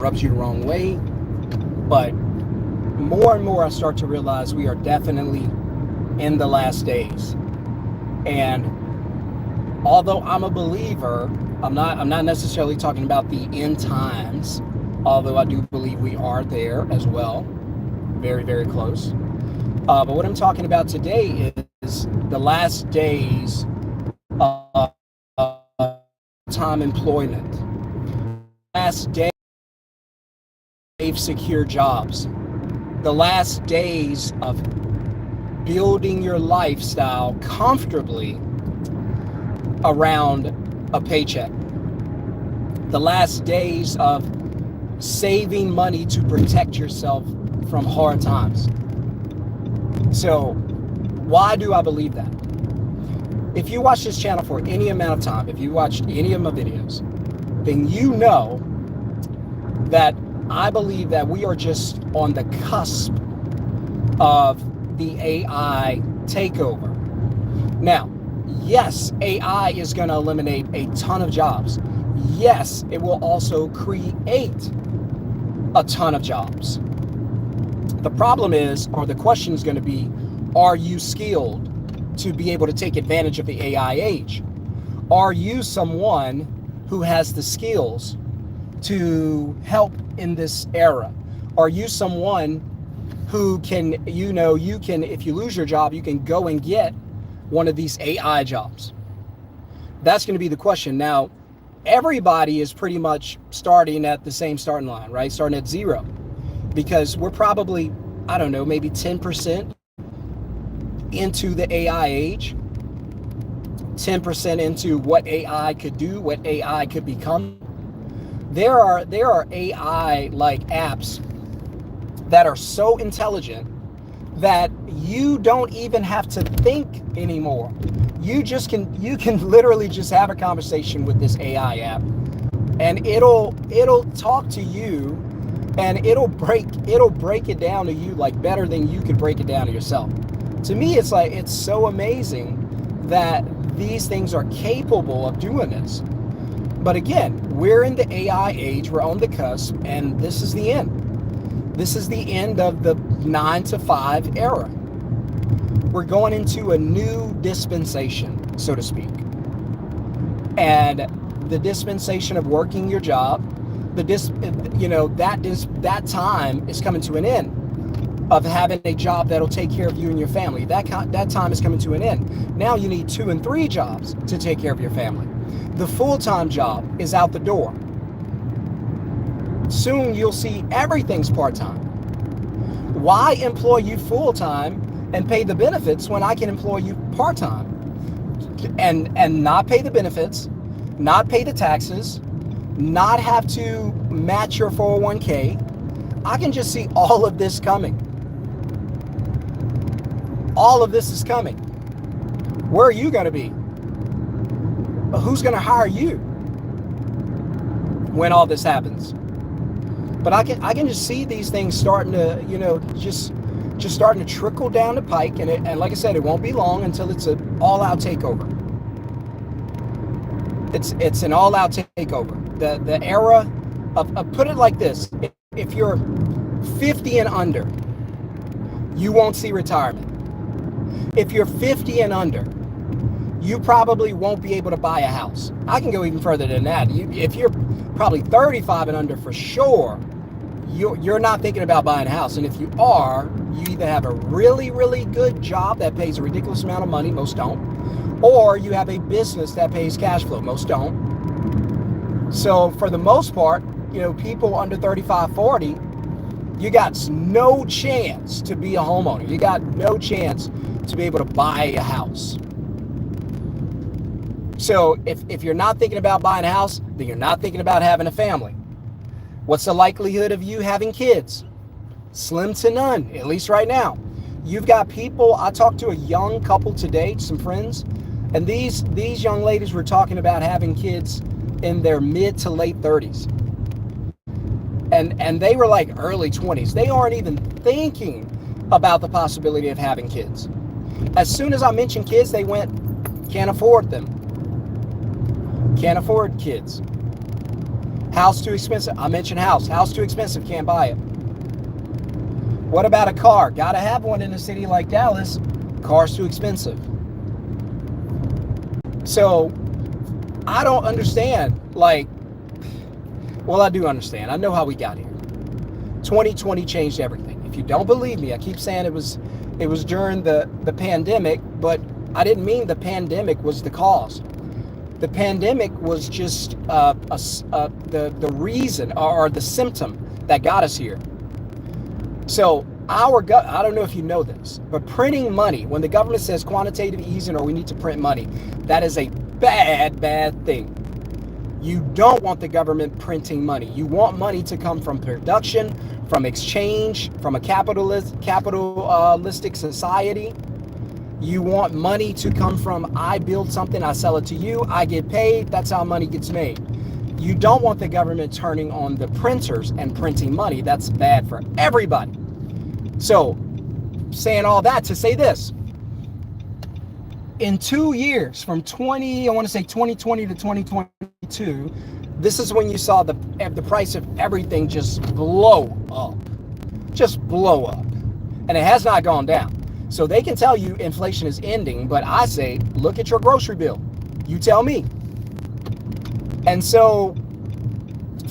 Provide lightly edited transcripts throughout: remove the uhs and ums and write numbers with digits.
rubs you the wrong way. But more and more, I start to realize we are definitely in the last days. And although I'm a believer, I'm not necessarily talking about the end times, although I do believe we are there as well, very, very close. But what I'm talking about today is the last days of time employment, last day of secure jobs, the last days of building your lifestyle comfortably around a paycheck, the last days of saving money to protect yourself from hard times. So, why do I believe that? If you watch this channel for any amount of time, if you watched any of my videos, then you know that I believe that we are just on the cusp of the AI takeover. Now, yes, AI is going to eliminate a ton of jobs. Yes, it will also create a ton of jobs. The problem is, or the question is going to be, are you skilled to be able to take advantage of the AI age? Are you someone who has the skills to help in this era? Are you someone who can, you can, if you lose your job, you can go and get one of these AI jobs? That's going to be the question. Now, everybody is pretty much starting at the same starting line, right? Starting at zero, because we're probably, I don't know, maybe 10% into the AI age, 10% into what AI could do, what AI could become. There are AI like apps that are so intelligent that you don't even have to think anymore. You can literally just have a conversation with this AI app, and it'll talk to you, and it'll break it down to you like better than you could break it down to yourself. To me, it's so amazing that these things are capable of doing this. But again, we're in the AI age, we're on the cusp, and this is the end. This is the end of the 9 to 5 era. We're going into a new dispensation, so to speak. And the dispensation of working your job, that time is coming to an end, of having a job that'll take care of you and your family. That time is coming to an end. Now you need 2 and 3 jobs to take care of your family. The full-time job is out the door. Soon you'll see everything's part-time. Why employ you full-time and pay the benefits when I can employ you part-time and not pay the benefits, not pay the taxes, not have to match your 401k? I can just see all of this coming. All of this is coming. Where are you going to be? Who's going to hire you when all this happens? But I can just see these things starting to, just starting to trickle down the pike, and like I said, it won't be long until it's an all-out takeover. It's an all-out takeover. The era of put it like this: if you're 50 and under, you won't see retirement. If you're 50 and under, you probably won't be able to buy a house. I can go even further than that. If you're probably 35 and under, for sure, you're not thinking about buying a house. And if you are, you either have a really, really good job that pays a ridiculous amount of money, most don't, or you have a business that pays cash flow, most don't. So for the most part, people under 35, 40, you got no chance to be a homeowner. You got no chance to be able to buy a house. So if you're not thinking about buying a house, then you're not thinking about having a family. What's the likelihood of you having kids? Slim to none, at least right now. You've got people, I talked to a young couple today, some friends, and these young ladies were talking about having kids in their mid to late 30s. And they were like early 20s. They aren't even thinking about the possibility of having kids. As soon as I mentioned kids, they went, can't afford them. Can't afford kids. House too expensive. I mentioned house. House too expensive. Can't buy it. What about a car? Gotta have one in a city like Dallas. Car's too expensive. So I don't understand. Like, well, I do understand. I know how we got here. 2020 changed everything. If you don't believe me, I keep saying it was during the pandemic, but I didn't mean the pandemic was the cause. The pandemic was just the reason or the symptom that got us here. So I don't know if you know this, but printing money, when the government says quantitative easing or we need to print money, that is a bad thing. You don't want the government printing money. You want money to come from production, from exchange, from a capitalistic society. You want money to come from, I build something, I sell it to you, I get paid, that's how money gets made. You don't want the government turning on the printers and printing money. That's bad for everybody. So, saying all that to say this. In 2 years, from 2020 to 2022, this is when you saw the price of everything just blow up. Just blow up. And it has not gone down. So they can tell you inflation is ending, but I say, look at your grocery bill. You tell me. And so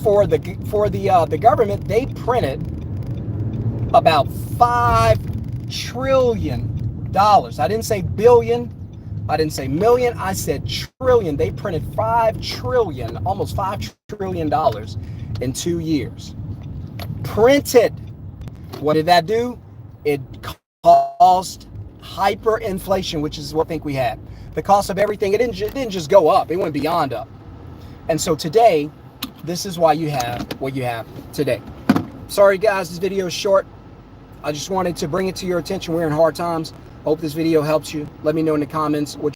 for the government, they printed about $5 trillion. I didn't say billion. I didn't say million. I said trillion. They printed $5 trillion, almost $5 trillion in 2 years. Printed. What did that do? It caused hyperinflation, which is what I think we had. The cost of everything, it didn't just go up. It went beyond up. And so today, this is why you have what you have today. Sorry, guys, this video is short. I just wanted to bring it to your attention. We're in hard times. Hope this video helps you. Let me know in the comments what